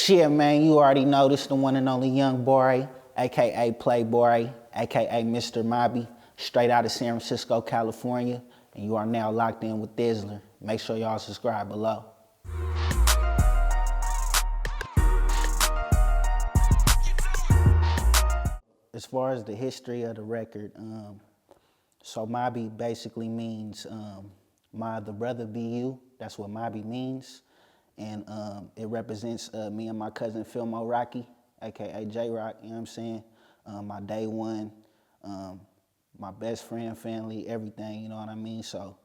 Shit, man, you already noticed the one and only Young Bari, aka Playboy, aka Mr. Mobby, straight out of San Francisco, California, and you are now locked in with Thizzler. Make sure y'all subscribe below. As far as the history of the record, so Mobby basically means the brother be you. That's what Mobby means. And it represents me and my cousin Philmo Rocky, aka J-Rock, you know what I'm saying? My day one, my best friend, family, everything, you know what I mean? So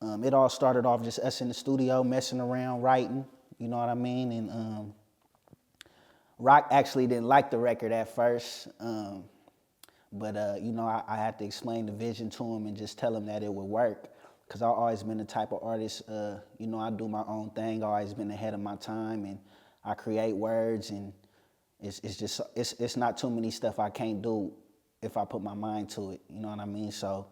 it all started off just us in the studio messing around, writing, you know what I mean? And Rock actually didn't like the record at first, but you know, I had to explain the vision to him and just tell him that it would work. Cause I've always been the type of artist, you know, I do my own thing. I've always been ahead of my time, and I create words, and it's not too many stuff I can't do if I put my mind to it. You know what I mean? So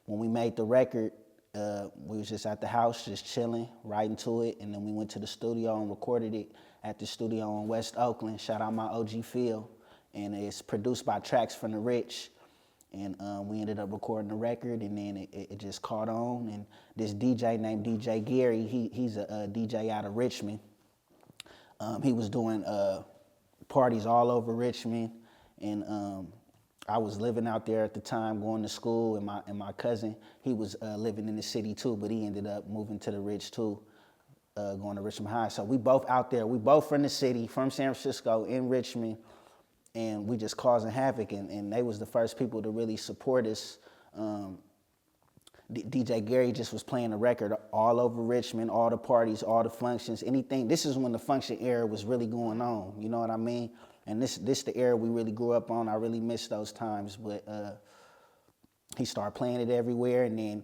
when we made the record, we was just at the house, just chilling, writing to it, and then we went to the studio and recorded it at the studio in West Oakland. Shout out my OG Phil, and it's produced by Tracks from the Rich. And we ended up recording the record, and then it just caught on. And this DJ named DJ Gary, he's a DJ out of Richmond. He was doing parties all over Richmond, and I was living out there at the time, going to school, and my cousin, he was living in the city too, but he ended up moving to the Rich too, going to Richmond High. So we both out there, we both from the city, from San Francisco, in Richmond, and we just causing havoc, and they was the first people to really support us. DJ Gary just was playing the record all over Richmond, all the parties, all the functions, anything. This is when the function era was really going on, you know what I mean? And this the era we really grew up on. I really miss those times, but he started playing it everywhere, and then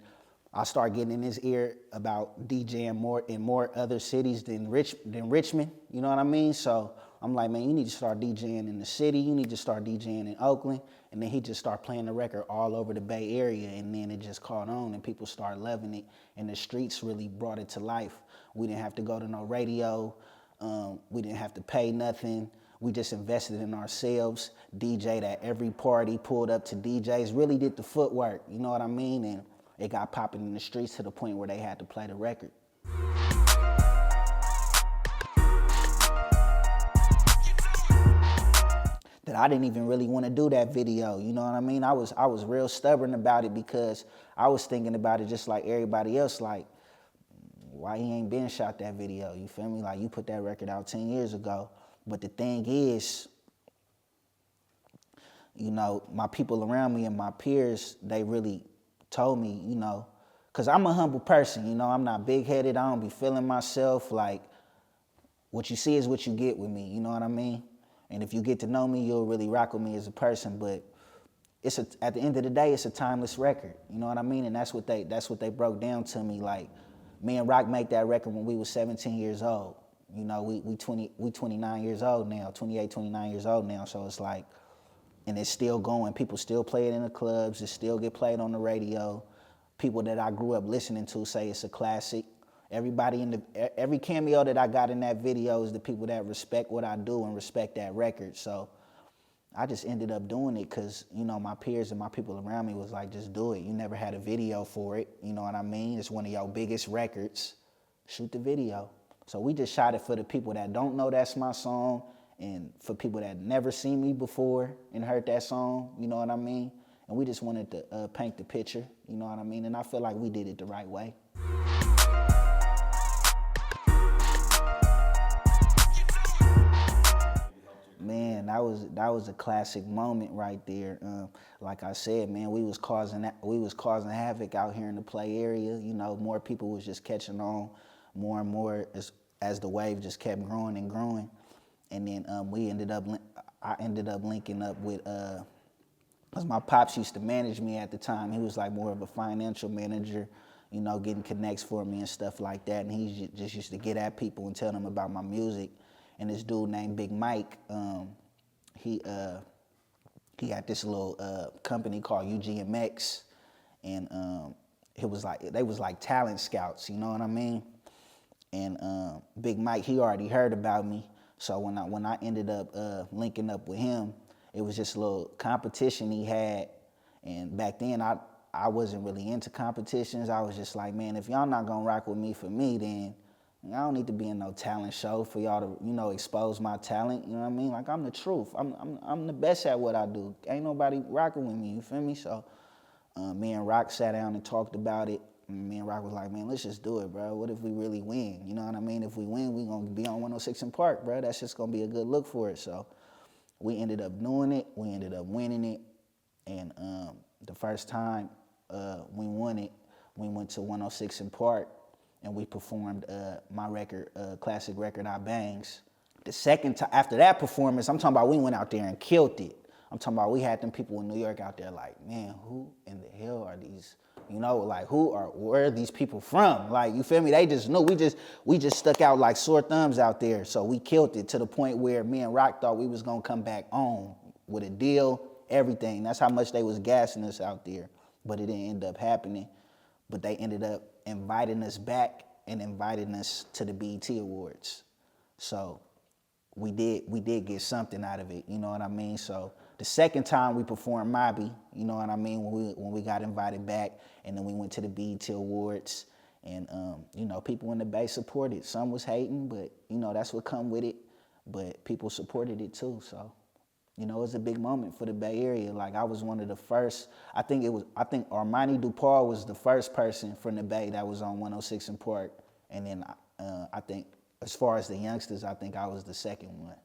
I started getting in his ear about DJing more in more other cities than Richmond, you know what I mean? So I'm like, man, you need to start DJing in the city, you need to start DJing in Oakland, and then he just started playing the record all over the Bay Area, and then it just caught on, and people started loving it, and the streets really brought it to life. We didn't have to go to no radio, we didn't have to pay nothing, we just invested in ourselves, DJ'd at every party, pulled up to DJs, really did the footwork, you know what I mean? And it got popping in the streets to the point where they had to play the record. That I didn't even really want to do that video, you know what I mean? I was real stubborn about it because I was thinking about it just like everybody else, like, why he ain't been shot that video, you feel me? Like, you put that record out 10 years ago. But the thing is, you know, my people around me and my peers, they really told me, you know, because I'm a humble person, you know, I'm not big-headed, I don't be feeling myself, like, what you see is what you get with me, you know what I mean? And if you get to know me, you'll really rock with me as a person, but at the end of the day, it's a timeless record, you know what I mean? And that's what they broke down to me, like, me and Rock made that record when we was 17 years old. You know, we 29 years old now, 28, 29 years old now, so it's like, and it's still going. People still play it in the clubs, it still get played on the radio. People that I grew up listening to say it's a classic. Every cameo that I got in that video is the people that respect what I do and respect that record. So I just ended up doing it because, you know, my peers and my people around me was like, just do it. You never had a video for it, you know what I mean? It's one of your biggest records. Shoot the video. So we just shot it for the people that don't know that's my song, and for people that never seen me before and heard that song, you know what I mean? And we just wanted to paint the picture, you know what I mean? And I feel like we did it the right way. Man, that was a classic moment right there. Like I said, man, we was causing havoc out here in the Play area. You know, more people was just catching on more and more as the wave just kept growing and growing. And then I ended up linking up with, because my pops used to manage me at the time. He was like more of a financial manager, you know, getting connects for me and stuff like that. And he just used to get at people and tell them about my music. And this dude named Big Mike, he had this little company called UGMX, and they was like talent scouts, you know what I mean? And Big Mike, he already heard about me, So when I ended up linking up with him, it was just a little competition he had. And back then I wasn't really into competitions. I was just like, man, if y'all not gonna rock with me for me, then I don't need to be in no talent show for y'all to, expose my talent. You know what I mean? Like, I'm the truth. I'm the best at what I do. Ain't nobody rocking with me, you feel me? So me and Rock sat down and talked about it. And me and Rock was like, man, let's just do it, bro. What if we really win? You know what I mean? If we win, we gonna be on 106 in Park, bro. That's just gonna be a good look for it. So we ended up doing it. We ended up winning it. And the first time we won it, we went to 106 in Park. And we performed my record, classic record, I Bangs. The second time, after that performance, I'm talking about we went out there and killed it. I'm talking about we had them people in New York out there like, man, who in the hell are these, like where are these people from? Like, you feel me? They just knew, we just stuck out like sore thumbs out there. So we killed it to the point where me and Rock thought we was gonna come back on with a deal, everything. That's how much they was gassing us out there. But it didn't end up happening. But they ended up inviting us back and inviting us to the BET Awards. So we did get something out of it, you know what I mean? So the second time we performed Mobby, you know what I mean, when we got invited back, and then we went to the BET Awards, and people in the Bay supported. Some was hating, but that's what come with it. But people supported it too, so. It was a big moment for the Bay Area. Like, I was one of the first, I think Armani DuPaul was the first person from the Bay that was on 106 in Park. And then I think, as far as the youngsters, I think I was the second one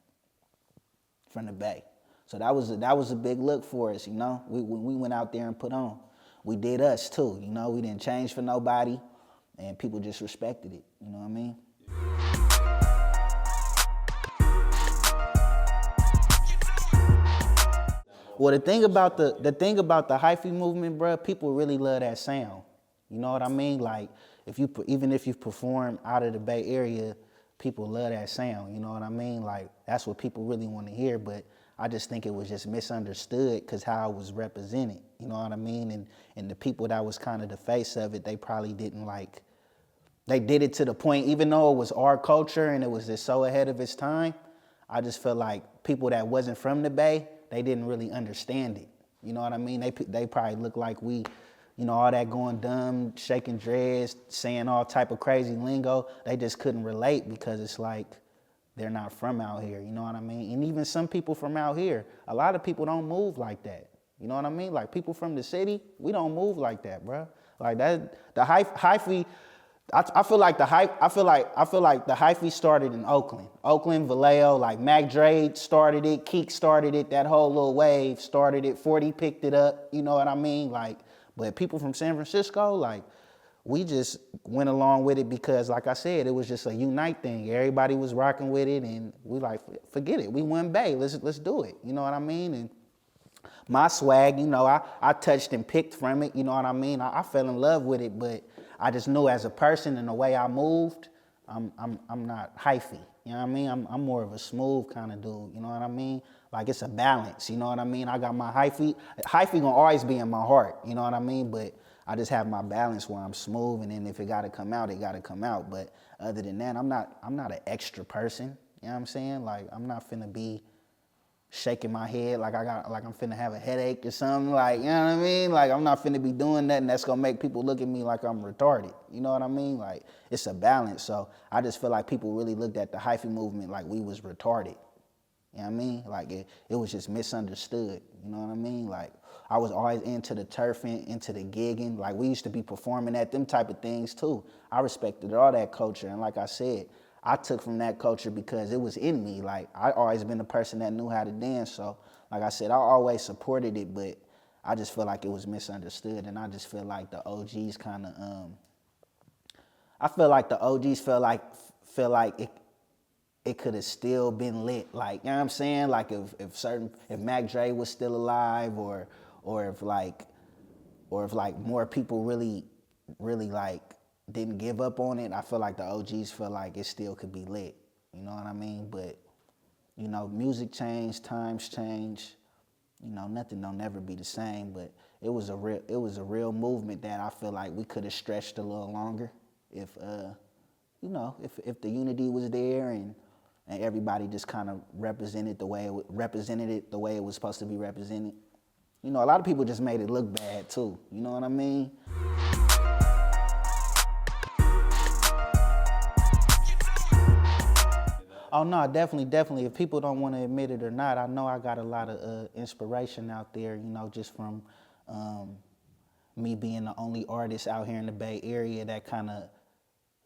from the Bay. So that was a big look for us, We went out there and put on. We did us too, We didn't change for nobody, and people just respected it, you know what I mean? Well, the thing about the hyphy movement, bro, people really love that sound. You know what I mean? Like, even if you perform out of the Bay Area, people love that sound. You know what I mean? Like, that's what people really want to hear. But I just think it was just misunderstood because how it was represented. You know what I mean? And the people that was kind of the face of it, they probably didn't like. They did it to the point, even though it was our culture and it was just so ahead of its time. I just feel like people that wasn't from the Bay, they didn't really understand it. You know what I mean? They probably look like we, all that going dumb, shaking dreads, saying all type of crazy lingo. They just couldn't relate because it's like they're not from out here. You know what I mean? And even some people from out here, a lot of people don't move like that. You know what I mean? Like, people from the city, we don't move like that, bro. Like that, the hyphy. I feel like the hyphy started in Oakland, Vallejo, like Mac Dre started it, Keek started it, that whole little wave started it, 40 picked it up, you know what I mean? Like, but people from San Francisco, like, we just went along with it because, like I said, it was just a unite thing. Everybody was rocking with it, and we like, forget it, we won Bay, let's do it, you know what I mean? And my swag, I touched and picked from it, you know what I mean? I fell in love with it, but I just knew as a person and the way I moved, I'm not hyphy. You know what I mean? I'm more of a smooth kind of dude. You know what I mean? Like, it's a balance. You know what I mean? I got my hyphy. Hyphy gonna always be in my heart. You know what I mean? But I just have my balance where I'm smooth, and then if it gotta come out, it gotta come out. But other than that, I'm not an extra person. You know what I'm saying? Like, I'm not finna be shaking my head like I'm finna have a headache or something, like, you know what I mean? Like, I'm not finna be doing nothing that's gonna make people look at me like I'm retarded. You know what I mean? Like, it's a balance. So I just feel like people really looked at the hyphy movement like we was retarded. You know what I mean? Like, it was just misunderstood. You know what I mean? Like, I was always into the turfing, into the gigging. Like, we used to be performing at them type of things too. I respected all that culture, and like I said, I took from that culture because it was in me. Like, I always been the person that knew how to dance. So, like I said, I always supported it, but I just feel like it was misunderstood. And I just feel like the OGs kind of, I feel like the OGs feel like it could have still been lit. Like, you know what I'm saying? Like, if Mac Dre was still alive, or if more people really like didn't give up on it, I feel like the OGs feel like it still could be lit. You know what I mean? But, music changed, times change. Nothing don't never be the same. But it was a real movement that I feel like we could have stretched a little longer if the unity was there, and and everybody just kind of represented it the way it was supposed to be represented. You know, a lot of people just made it look bad too. You know what I mean? Oh no, definitely. If people don't want to admit it or not, I know I got a lot of inspiration out there. You know, just from me being the only artist out here in the Bay Area that kind of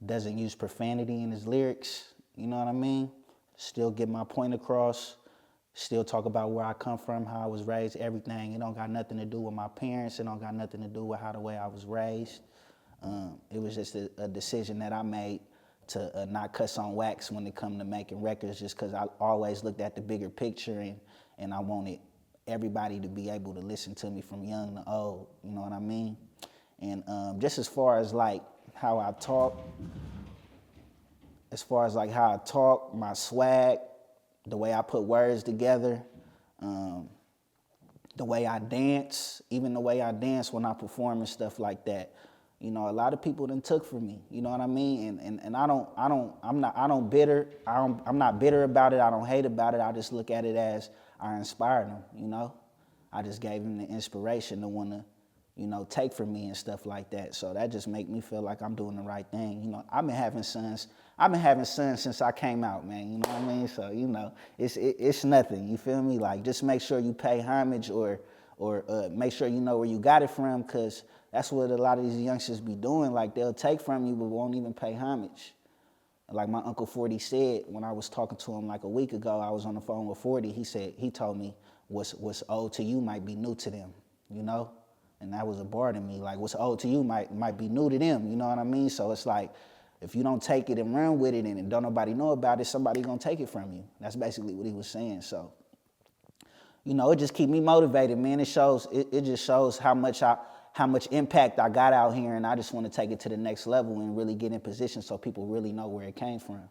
doesn't use profanity in his lyrics. You know what I mean? Still get my point across. Still talk about where I come from, how I was raised, everything. It don't got nothing to do with my parents. It don't got nothing to do with the way I was raised. It was just a decision that I made to not cuss on wax when it come to making records, just because I always looked at the bigger picture, and I wanted everybody to be able to listen to me from young to old, you know what I mean? And just as far as like how I talk, my swag, the way I put words together, the way I dance, even the way I dance when I perform and stuff like that. You know, a lot of people done took from me. You know what I mean? And I'm not bitter about it. I don't hate about it. I just look at it as I inspired them. You know, I just gave them the inspiration to want to, you know, take from me and stuff like that. So that just make me feel like I'm doing the right thing. You know, I've been having sons since I came out, man. You know what I mean? So, you know, it's nothing. You feel me? Like, just make sure you pay homage or make sure you know where you got it from, because that's what a lot of these youngsters be doing. Like, they'll take from you but won't even pay homage. Like my Uncle 40 said when I was talking to him like a week ago, I was on the phone with 40. He told me what's old to you might be new to them, you know? And that was a bar to me. Like, what's old to you might be new to them, you know what I mean? So it's like, if you don't take it and run with it and don't nobody know about it, somebody gonna take it from you. That's basically what he was saying. So, you know, it just keep me motivated, man. It just shows how much impact I got out here, and I just want to take it to the next level and really get in position so people really know where it came from.